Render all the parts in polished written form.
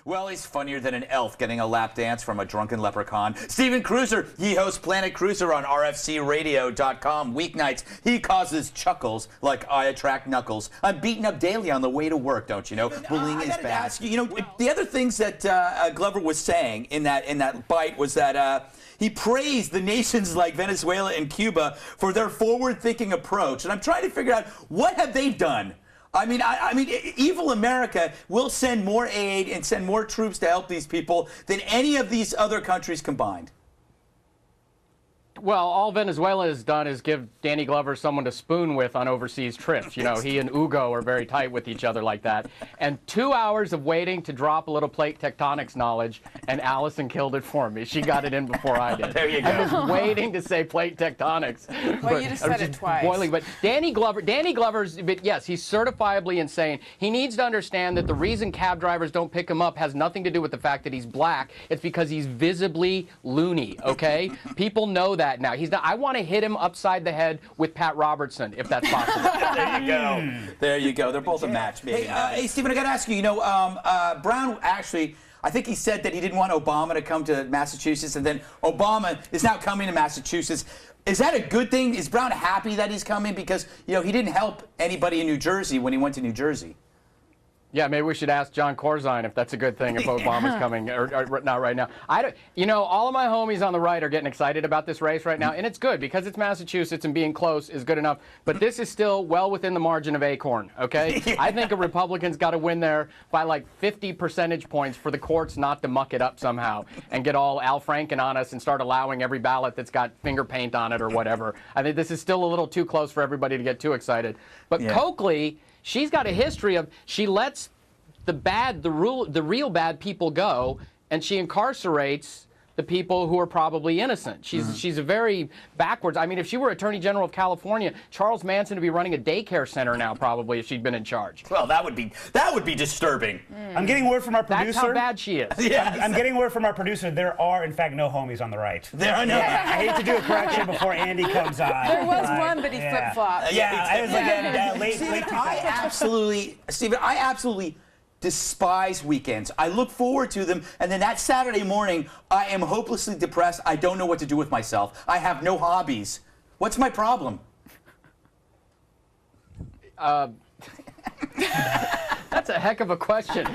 Well, he's funnier than an elf getting a lap dance from a drunken leprechaun. Steven Kruiser, he hosts Planet Kruiser on RFCradio.com weeknights. He causes chuckles like I attract knuckles. I'm beaten up daily on the way to work, don't you know? Bullying is bad. Ask you, the other things that Glover was saying in that bite was that he praised the nations like Venezuela and Cuba for their forward-thinking approach. And I'm trying to figure out, what have they done? I mean, evil America will send more aid and send more troops to help these people than any of these other countries combined. Well, all Venezuela has done is give Danny Glover someone to spoon with on overseas trips. You know, he and Hugo are very tight with each other like that. And 2 hours of waiting to drop a little plate tectonics knowledge, and Allison killed it for me. She got it in before I did. There you go. I was waiting to say plate tectonics. Well, you just said it twice. Boiling. But Danny Glover's, yes, he's certifiably insane. He needs to understand that the reason cab drivers don't pick him up has nothing to do with the fact that he's black. It's because he's visibly loony, okay? People know that now. He's not. I want to hit him upside the head with Pat Robertson, if that's possible. There you go. There you go. They're both a match, maybe. Hey, Stephen, I got to ask you, Brown actually, I think he said that he didn't want Obama to come to Massachusetts, and then Obama is now coming to Massachusetts. Is that a good thing? Is Brown happy that he's coming? Because, he didn't help anybody in New Jersey when he went to New Jersey. Yeah, maybe we should ask John Corzine if that's a good thing, if Obama's coming, or not right now. All of my homies on the right are getting excited about this race right now, and it's good because it's Massachusetts and being close is good enough. But this is still well within the margin of acorn, okay? Yeah. I think a Republican's got to win there by like 50 percentage points for the courts not to muck it up somehow and get all Al Franken on us and start allowing every ballot that's got finger paint on it or whatever. I think this is still a little too close for everybody to get too excited. But yeah. Coakley, she's got a history of, she lets the real bad people go, and she incarcerates the people who are probably innocent. She's a very backwards. I mean, if she were Attorney General of California, Charles Manson would be running a daycare center now, probably, if she'd been in charge. Well, that would be disturbing. I'm getting word from our producer. That's how bad she is. Yes. I'm getting word from our producer. There are, in fact, no homies on the right. There are no. Yeah, I hate to do a correction before Andy comes on. There was one, but he flip-flopped. Yeah, I was like, Stephen, I absolutely despise weekends. I look forward to them, and then that Saturday morning, I am hopelessly depressed. I don't know what to do with myself. I have no hobbies. What's my problem? That's a heck of a question.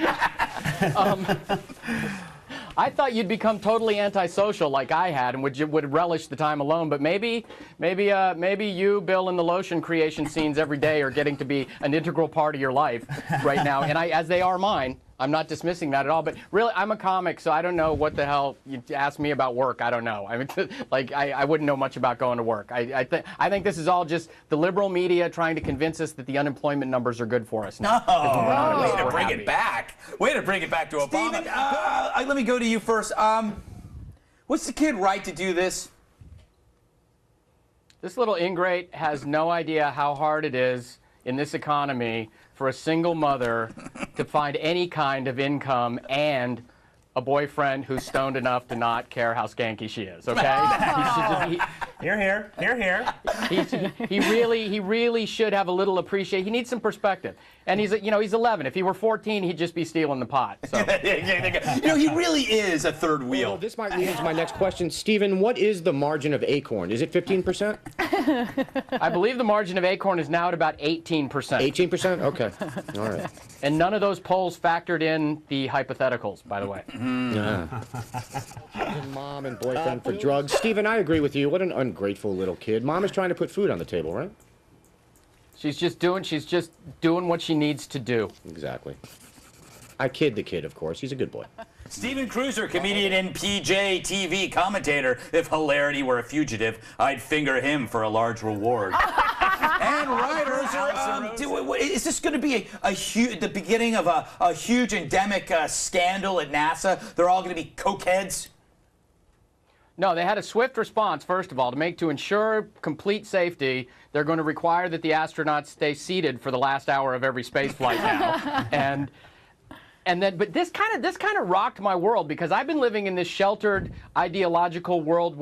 I thought you'd become totally antisocial like I had and would relish the time alone, but maybe you, Bill, and the lotion creation scenes every day are getting to be an integral part of your life right now, and as they are mine. I'm not dismissing that at all, but really, I'm a comic, so I don't know what the hell you ask me about work. I don't know. I mean, I wouldn't know much about going to work. I think this is all just the liberal media trying to convince us that the unemployment numbers are good for us now. No, way to bring it back. Way to bring it back to Obama. Steven, let me go to you first. What's the kid right to do this? This little ingrate has no idea how hard it is in this economy for a single mother to find any kind of income and a boyfriend who's stoned enough to not care how skanky she is, okay? You're here. You're here. He really should have a little appreciation. He needs some perspective. And he's 11. If he were 14, he'd just be stealing the pot. So. He really is a third wheel. Well, this might lead into my next question. Stephen, what is the margin of acorn? Is it 15%? I believe the margin of acorn is now at about 18%. 18%? Okay. All right. And none of those polls factored in the hypotheticals, by the way. Mom and boyfriend for drugs. Stephen, I agree with you. What an ungrateful little kid. Mom is trying to put food on the table, right? She's just doing what she needs to do. Exactly. I kid the kid, of course. He's a good boy. Steven Kruiser, comedian and PJ TV commentator. If hilarity were a fugitive, I'd finger him for a large reward. And writers is this going to be the beginning of a huge endemic scandal at NASA? They're all going to be cokeheads? No, they had a swift response, first of all. To ensure complete safety, they're going to require that the astronauts stay seated for the last hour of every space flight now. But this kind of rocked my world, because I've been living in this sheltered ideological world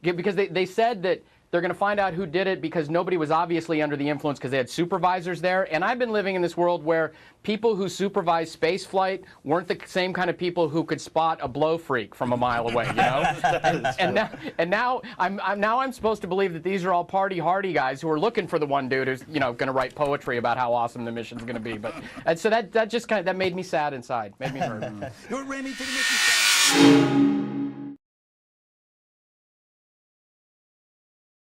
because they said that They're going to find out who did it because nobody was obviously under the influence because they had supervisors there. And I've been living in this world where people who supervise space flight weren't the same kind of people who could spot a blow freak from a mile away, you know? and now I'm supposed to believe that these are all party hardy guys who are looking for the one dude who's, you know, going to write poetry about how awesome the mission's going to be. But and so that just kind of made me sad inside, made me hurt. You're Remy to the Mickey Show.